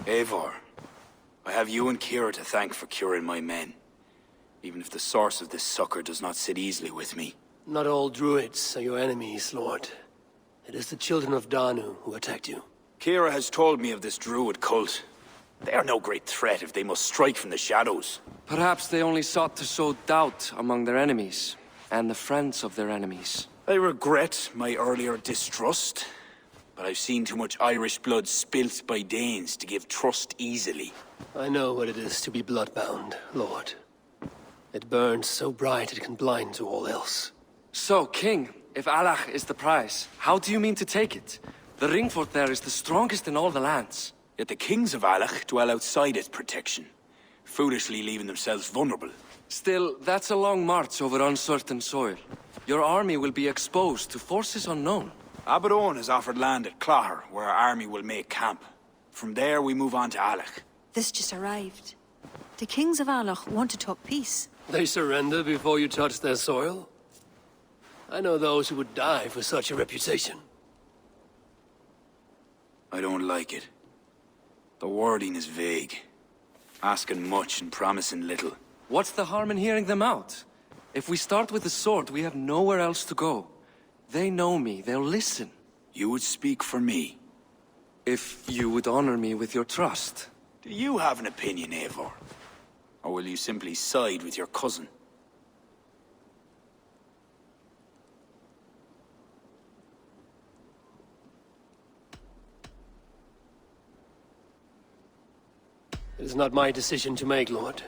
Eivor, I have you and Kira to thank for curing my men. Even if the source of this succor does not sit easily with me. Not all Druids are your enemies, Lord. It is the children of Danu who attacked you. Kira has told me of this Druid cult. They are no great threat if they must strike from the shadows. Perhaps they only sought to sow doubt among their enemies, and the friends of their enemies. I regret my earlier distrust, but I've seen too much Irish blood spilt by Danes to give trust easily. I know what it is to be bloodbound, Lord. It burns so bright it can blind to all else. So, King, if Alach is the prize, how do you mean to take it? The ring fort there is the strongest in all the lands. Yet the kings of Alach dwell outside its protection, foolishly leaving themselves vulnerable. Still, that's a long march over uncertain soil. Your army will be exposed to forces unknown. Abaddon has offered land at Clogher, where our army will make camp. From there, we move on to Alach. This just arrived. The kings of Alach want to talk peace. They surrender before you touch their soil? I know those who would die for such a reputation. I don't like it. The wording is vague. Asking much and promising little. What's the harm in hearing them out? If we start with the sword, we have nowhere else to go. They know me, they'll listen. You would speak for me. If you would honor me with your trust. Do you have an opinion, Eivor? Or will you simply side with your cousin? It is not my decision to make, Lord.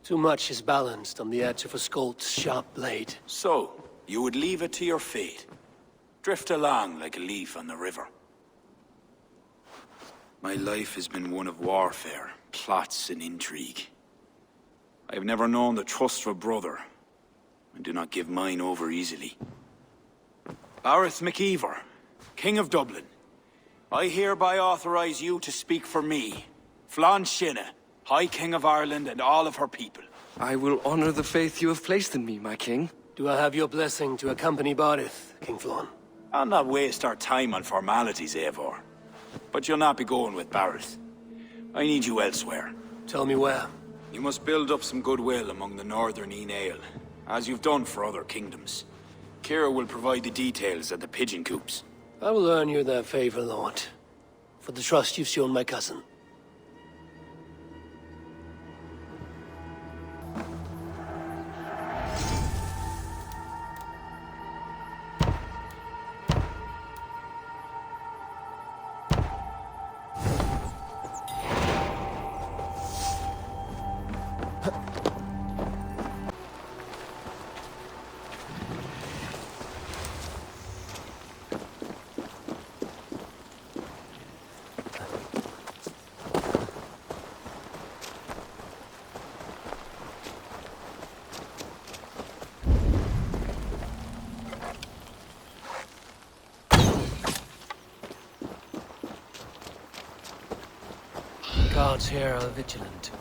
Too much is balanced on the edge of a Skolt's sharp blade. So, you would leave it to your fate. Drift along like a leaf on the river. My life has been one of warfare, plots and intrigue. I have never known the trust of a brother, and do not give mine over easily. Bareth MacIver, King of Dublin, I hereby authorize you to speak for me, Flann Sinna, High King of Ireland and all of her people. I will honor the faith you have placed in me, my king. Do I have your blessing to accompany Barith, King Flann? I'll not waste our time on formalities, Eivor. But you'll not be going with Bareth. I need you elsewhere. Tell me where. You must build up some goodwill among the northern Aele, as you've done for other kingdoms. Kira will provide the details at the pigeon coops. I will earn you their favor, Lord, for the trust you've shown my cousin. Guards here are vigilant.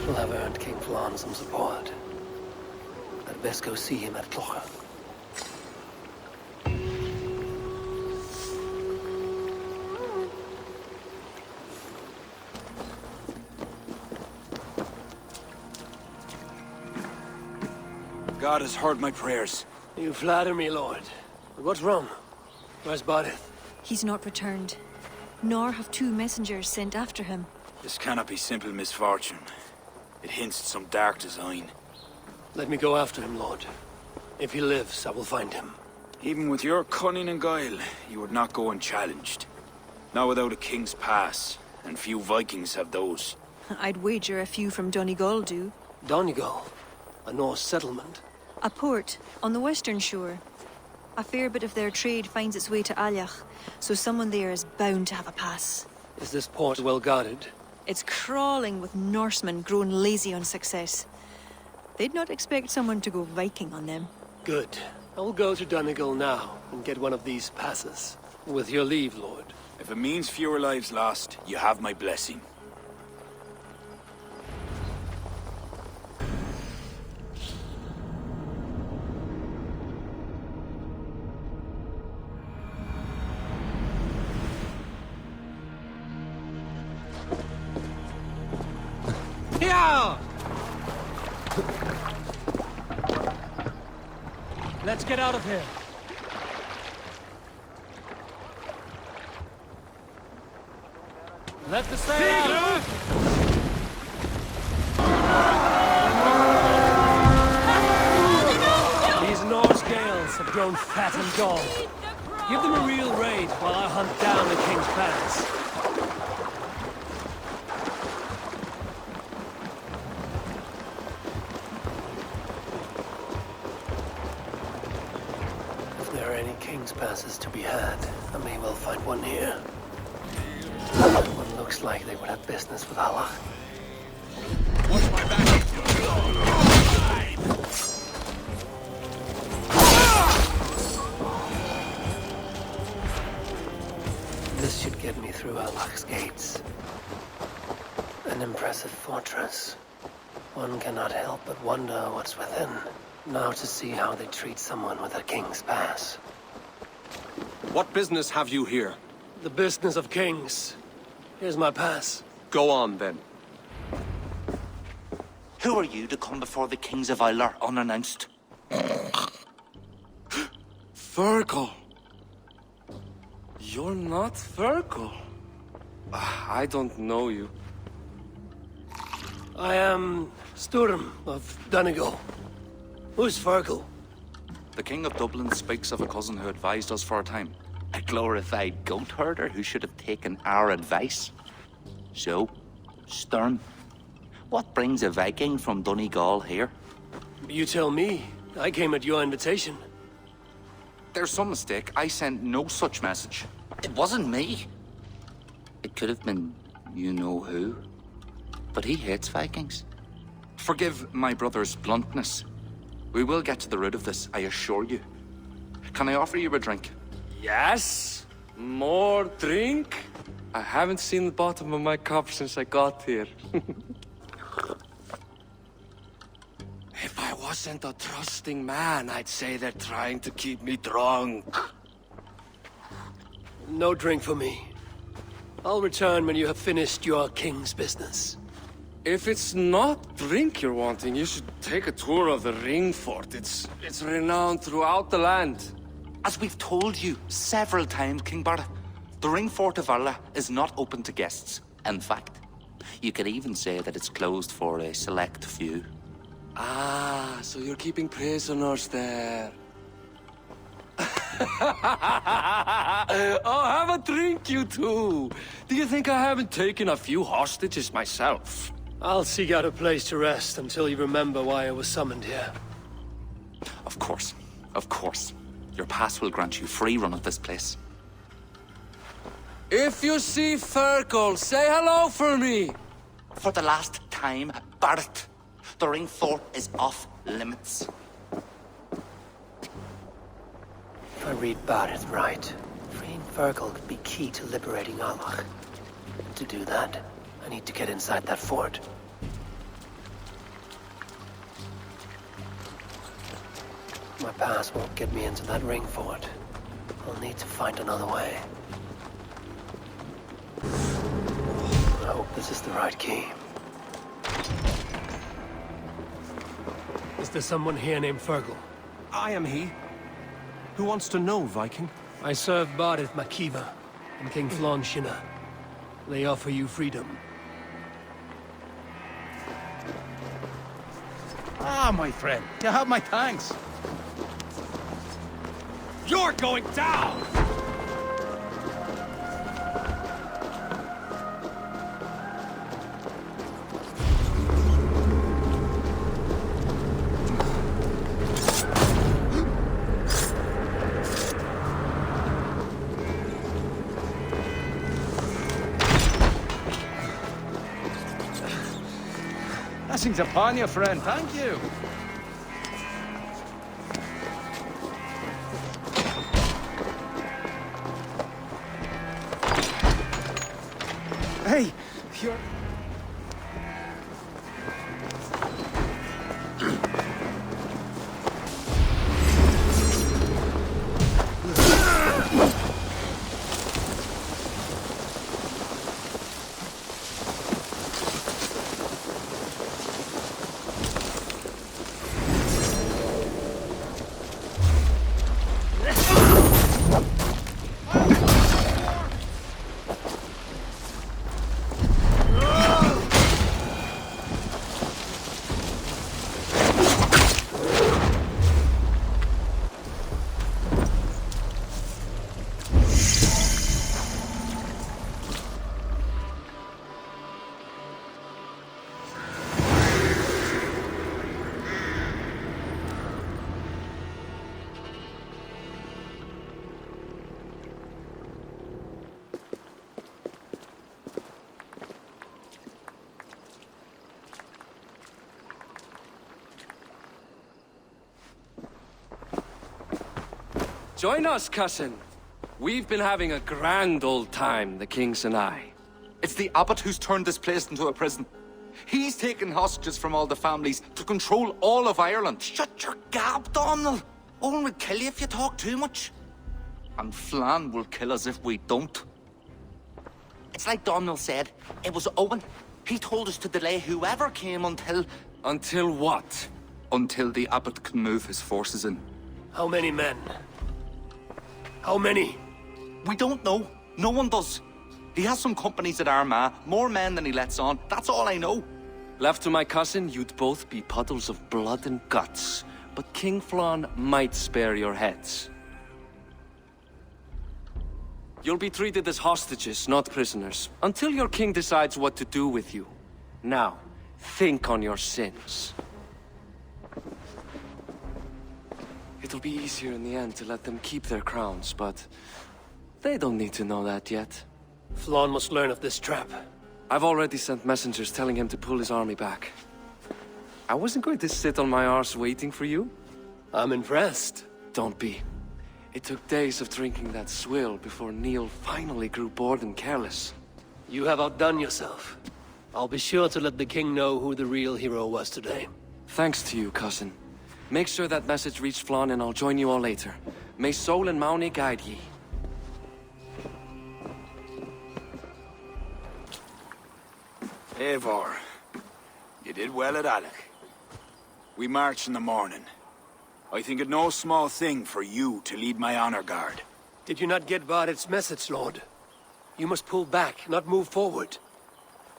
Will have earned King Flann some support. I'd best go see him at Clogher. God has heard my prayers. You flatter me, Lord. But what's wrong? Where's Barith? He's not returned. Nor have two messengers sent after him. This cannot be simple misfortune. It hints at some dark design. Let me go after him, Lord. If he lives, I will find him. Even with your cunning and guile, you would not go unchallenged. Not without a king's pass, and few Vikings have those. I'd wager a few from Donegal do. Donegal, a Norse settlement. A port on the western shore. A fair bit of their trade finds its way to Alyach, so someone there is bound to have a pass. Is this port well guarded? It's crawling with Norsemen grown lazy on success. They'd not expect someone to go Viking on them. Good. I will go to Donegal now and get one of these passes. With your leave, Lord. If it means fewer lives lost, you have my blessing. Yeah! Let's get out of here. Let the sail out! These Norse Gales have grown fat and dull. Give them a real raid while I hunt down the King's Pass. If there are any King's Passes to be had, I may well find one here. One looks like they would have business with Allah. Watch my back. This should get me through Allah's gates. An impressive fortress. One cannot help but wonder what's within. Now to see how they treat someone with a King's Pass. What business have you here? The business of kings. Here's my pass. Go on, then. Who are you to come before the kings of Ilar unannounced? Virgil. You're not Virgil. I don't know you. I am Sturm of Donegal. Who's Virgil? The King of Dublin speaks of a cousin who advised us for a time. A glorified goat herder who should have taken our advice. So, Sturm, what brings a Viking from Donegal here? You tell me. I came at your invitation. There's some mistake. I sent no such message. It wasn't me. It could have been you-know-who. But he hates Vikings. Forgive my brother's bluntness. We will get to the root of this, I assure you. Can I offer you a drink? Yes? More drink? I haven't seen the bottom of my cup since I got here. If I wasn't a trusting man, I'd say they're trying to keep me drunk. No drink for me. I'll return when you have finished your king's business. If it's not drink you're wanting, you should take a tour of the ring fort. It's renowned throughout the land. As we've told you several times, King Barda, the ring fort of Valhalla is not open to guests. In fact, you could even say that it's closed for a select few. Ah, so you're keeping prisoners there. Oh, have a drink, you two. Do you think I haven't taken a few hostages myself? I'll seek out a place to rest until you remember why I was summoned here. Of course, of course. Your pass will grant you free run of this place. If you see Fergal, say hello for me. For the last time, Barrett, the ring fort is off limits. If I read Barith right, freeing Virgil could be key to liberating Allah. To do that, I need to get inside that fort. My pass won't get me into that ring fort. I'll need to find another way. I hope this is the right key. Is Is there someone here named Fergal? I am he. Who wants to know, Viking? I serve Barith Makiva and King Flann Shinna. They offer you freedom. Ah, my friend, you have my thanks. You're going down! Blessings upon you, friend. Thank you. Hey, you're... Join us, cousin. We've been having a grand old time, the kings and I. It's the abbot who's turned this place into a prison. He's taken hostages from all the families to control all of Ireland. Shut your gab, Domhnall. Owen will kill you if you talk too much. And Flann will kill us if we don't. It's like Domhnall said, it was Owen. He told us to delay whoever came until... Until what? Until the abbot can move his forces in. How many men? How many? We don't know. No one does. He has some companies at Armagh, more men than he lets on. That's all I know. Left to my cousin, you'd both be puddles of blood and guts. But King Flann might spare your heads. You'll be treated as hostages, not prisoners, until your king decides what to do with you. Now, think on your sins. It'll be easier in the end to let them keep their crowns, but they don't need to know that yet. Flann must learn of this trap. I've already sent messengers telling him to pull his army back. I wasn't going to sit on my arse waiting for you. I'm impressed. Don't be. It took days of drinking that swill before Neil finally grew bored and careless. You have outdone yourself. I'll be sure to let the king know who the real hero was today. Thanks to you, cousin. Make sure that message reached Flann and I'll join you all later. May Sol and Mauni guide ye. Eivor, you did well at Alec. We march in the morning. I think it no small thing for you to lead my honor guard. Did you not get Barith's message, Lord? You must pull back, not move forward.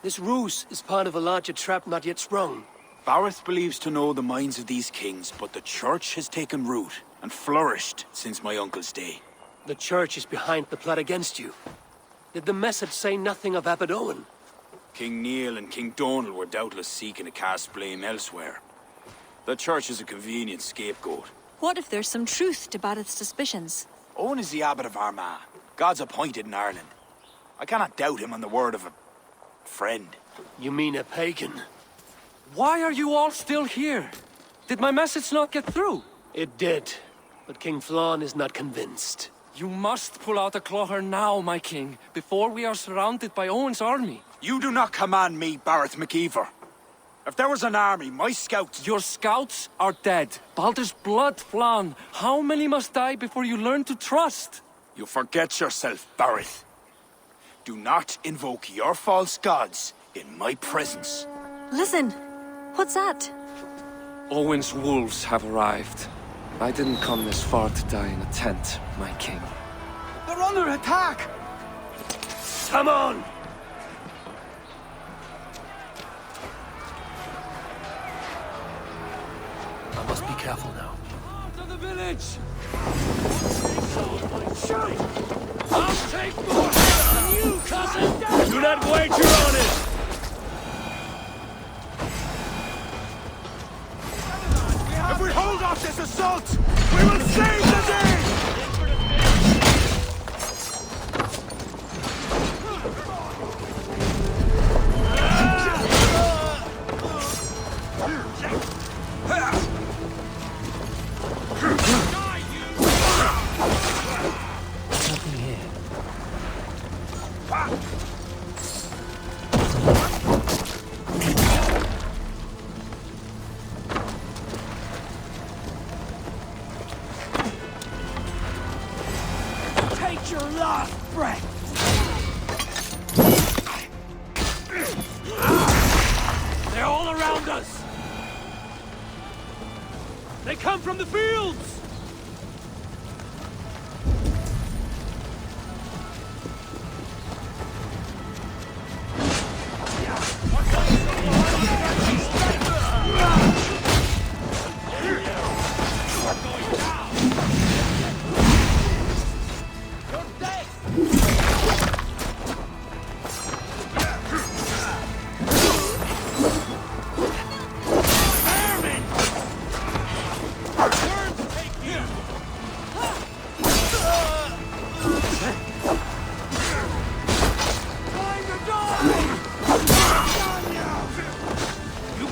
This ruse is part of a larger trap not yet sprung. Barith believes to know the minds of these kings, but the church has taken root and flourished since my uncle's day. The church is behind the plot against you. Did the message say nothing of Abbot Owen? King Neil and King Donald were doubtless seeking to cast blame elsewhere. The church is a convenient scapegoat. What if there's some truth to Barith's suspicions? Owen is the abbot of Armagh, God's appointed in Ireland. I cannot doubt him on the word of a friend. You mean a pagan? Why are you all still here? Did my message not get through? It did, but King Flann is not convinced. You must pull out a clawher now, my king, before we are surrounded by Owen's army. You do not command me, Barith McKeever. If there was an army, my scouts... Your scouts are dead. Baldur's blood, Flann. How many must die before you learn to trust? You forget yourself, Barith. Do not invoke your false gods in my presence. Listen! What's that? Owen's wolves have arrived. I didn't come this far to die in a tent, my king. They're under attack! Come on! I must be careful now. Out of the village! I'll take more than you, cousin! Do not wager on it! If we hold off this assault, we will save the day! Nothing here. Take your last breath! They're all around us! They come from the fields!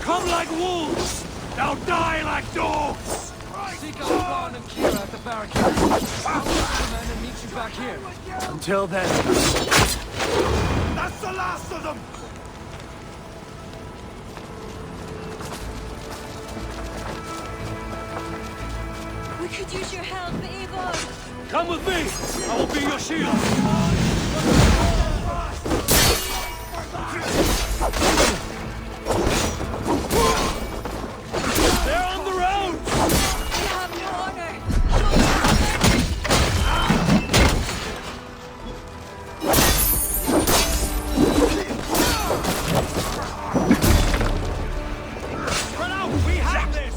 Come like wolves! Now die like dogs! Seek out Ron and Kira at the barricade. I'll find them and meet you back here. Until then, That's the last of them! We could use your help, Eivor. Come with me! I will be your shield! They're on the road! We have no honor. Run out! We have this!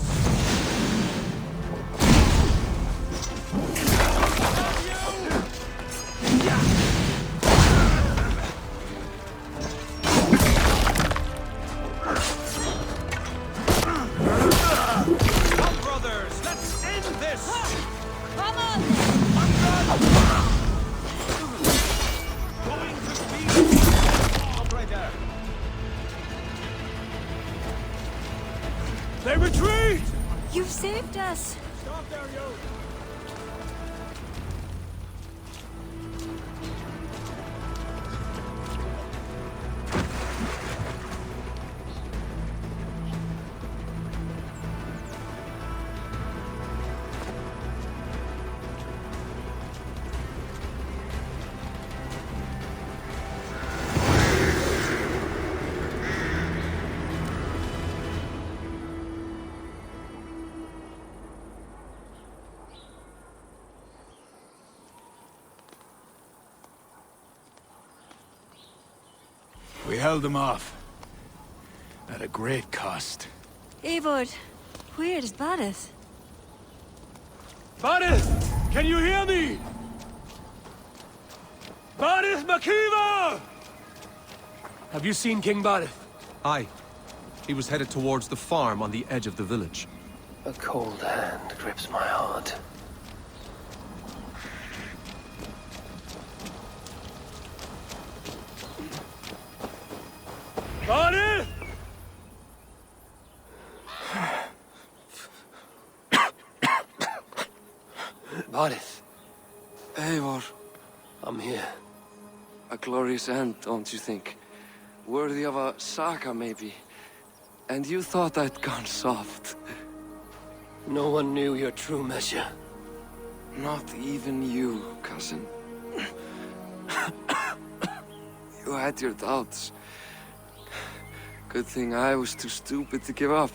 Come, brothers! Let's end this! Come on! Going to speed! Stop right there! They retreat! You've saved us. Stop there, you! We held them off. At a great cost. Eivor, where is Barith? Varith! Can you hear me? Varith Makiva! have you seen King Barith? Aye. He was headed towards the farm on the edge of the village. A cold hand grips my heart. Varith! Barith, Eivor, I'm here. a glorious end, don't you think? Worthy of a saga, maybe. And you thought I'd gone soft. No one knew your true measure. Not even you, cousin. You had your doubts. Good thing I was too stupid to give up.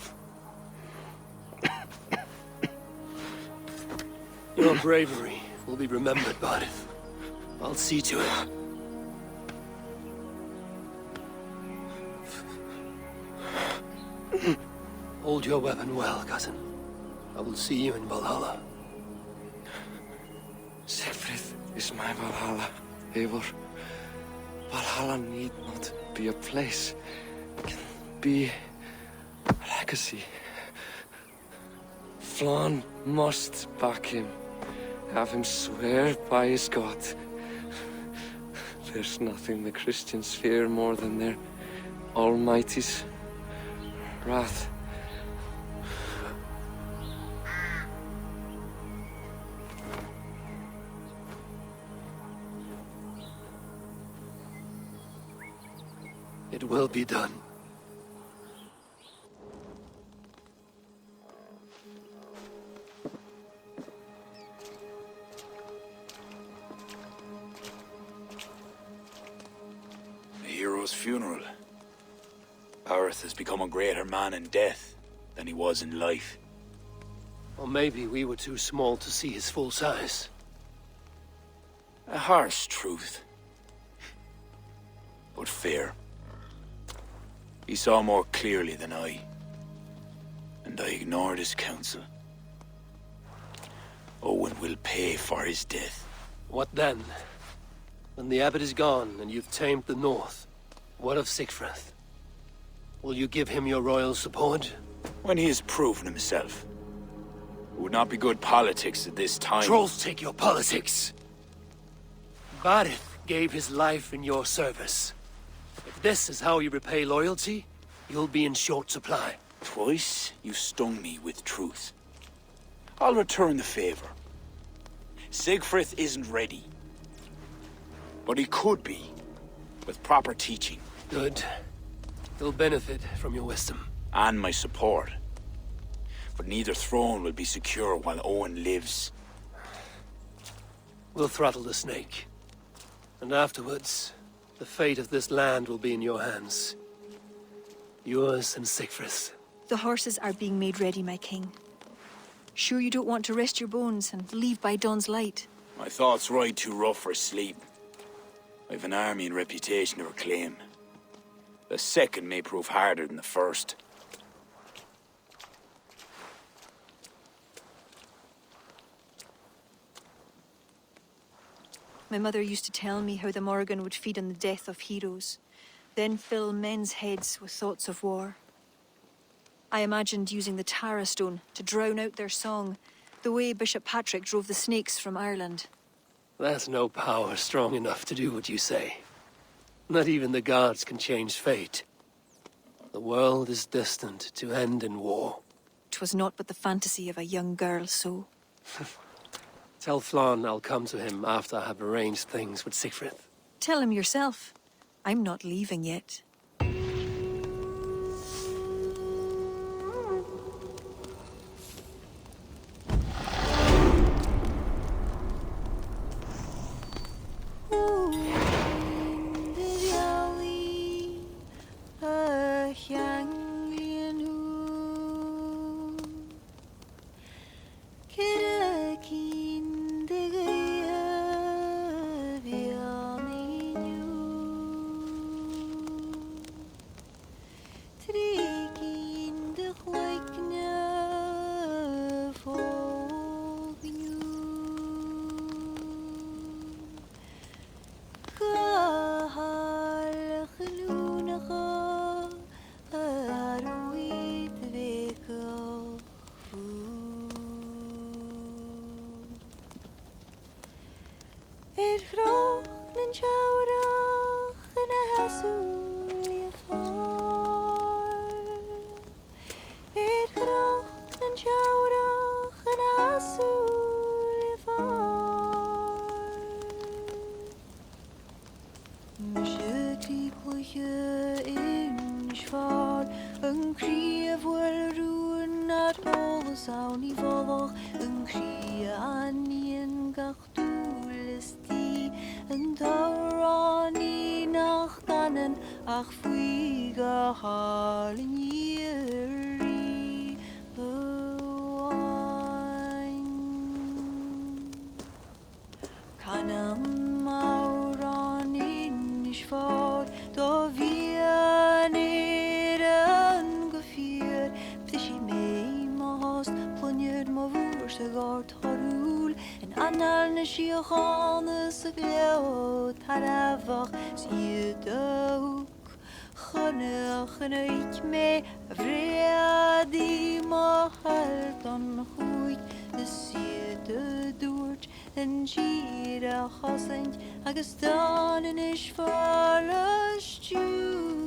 Your bravery will be remembered, Barith. I'll see to it. Hold your weapon well, cousin. I will see you in Valhalla. Siegfried is my Valhalla, Eivor. Valhalla need not be a place. It can be a legacy. Flann must back him. Have him swear by his God. There's nothing the Christians fear more than their Almighty's wrath. It will be done. A hero's funeral. Barith has become a greater man in death than he was in life. Or maybe we were too small to see his full size. A harsh truth, but fair. He saw more clearly than I, and I ignored his counsel. Owen will pay for his death. What then? When the abbot is gone and you've tamed the north, what of Siegfried? Will you give him your royal support? When he has proven himself. It would not be good politics at this time. Trolls take your politics. Barith gave his life in your service. If this is how you repay loyalty, you'll be in short supply. Twice you stung me with truth. I'll return the favor. Siegfried isn't ready. But he could be, with proper teaching. Good. He'll benefit from your wisdom. And my support. But neither throne will be secure while Owen lives. We'll throttle the snake. And afterwards, the fate of this land will be in your hands. Yours and Siegfried's. The horses are being made ready, my king. Sure you don't want to rest your bones and leave by dawn's light? My thoughts ride too rough for sleep. I've an army and reputation to reclaim. The second may prove harder than the first. My mother used to tell me how the Morrigan would feed on the death of heroes, then fill men's heads with thoughts of war. I imagined using the Tara Stone to drown out their song, the way Bishop Patrick drove the snakes from Ireland. There's no power strong enough to do what you say. Not even the gods can change fate. The world is destined to end in war. 'Twas not but the fantasy of a young girl, so... Tell Flann I'll come to him after I have arranged things with Siegfried. Tell him yourself. I'm not leaving yet. marúl in anal na siochána sa gleo tarafach siadach Chonach yn eich me Vriadi mahal don chwyd Y sydd y dŵrt Yn gyr a chosint Agus dan yn eich ffordd